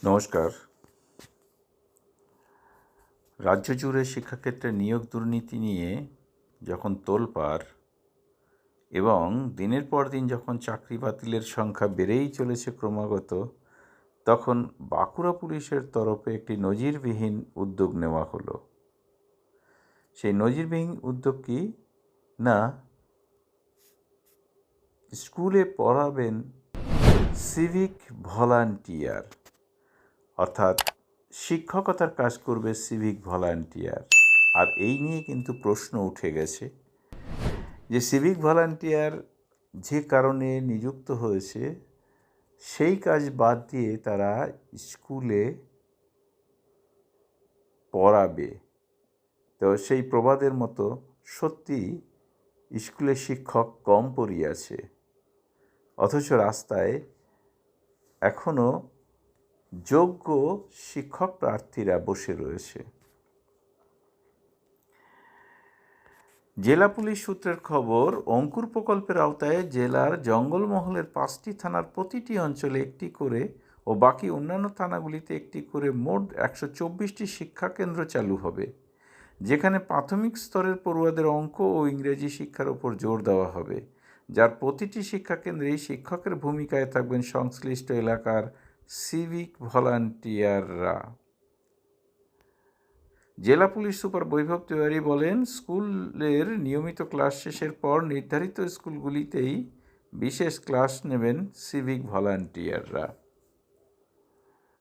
নমস্কার। রাজ্য জুড়ে শিক্ষাক্ষেত্রে নিয়োগ দুর্নীতি নিয়ে যখন তোলপাড় এবং দিনের পর দিন যখন চাকরি বাতিলের সংখ্যা বেড়েই চলেছে ক্রমাগত, তখন বাঁকুড়া পুলিশের তরফে একটি নজিরবিহীন উদ্যোগ নেওয়া হলো। সেই নজিরবিহীন উদ্যোগ কি না, স্কুলে পড়াবেন সিভিক ভলান্টিয়ার, অর্থাৎ শিক্ষকতার কাজ করবে সিভিক ভলান্টিয়ার। আর এই নিয়ে কিন্তু প্রশ্ন উঠে গেছে যে সিভিক ভলান্টিয়ার যে কারণে নিযুক্ত হয়েছে সেই কাজ বাদ দিয়ে তারা স্কুলে পড়াবে। তো সেই প্রবাদের মতো সত্যি স্কুলে শিক্ষক কম পড়িয়াছে, অথচ রাস্তায় এখনও যোগ্য শিক্ষক প্রার্থীরা বসে রয়েছে। জেলা পুলিশ সূত্রের খবর, অঙ্কুর প্রকল্পের আওতায় জেলার জঙ্গলমহলের 5টি থানার প্রতিটি অঞ্চলে একটি করে ও বাকি অন্যান্য থানাগুলিতে একটি করে মোট 124টি শিক্ষাকেন্দ্র চালু হবে, যেখানে প্রাথমিক স্তরের পড়ুয়াদের অঙ্ক ও ইংরেজি শিক্ষার ওপর জোর দেওয়া হবে, যার প্রতিটি শিক্ষাকেন্দ্রেই শিক্ষকের ভূমিকায় থাকবেন সংশ্লিষ্ট এলাকার সিভিক ভলান্টিয়াররা। জেলা পুলিশ সুপার বৈভব তিওয়ারি বলেন, স্কুলের নিয়মিত ক্লাস শেষের পর নির্ধারিত স্কুলগুলিতেই বিশেষ ক্লাস নেবেন সিভিক ভলান্টিয়াররা।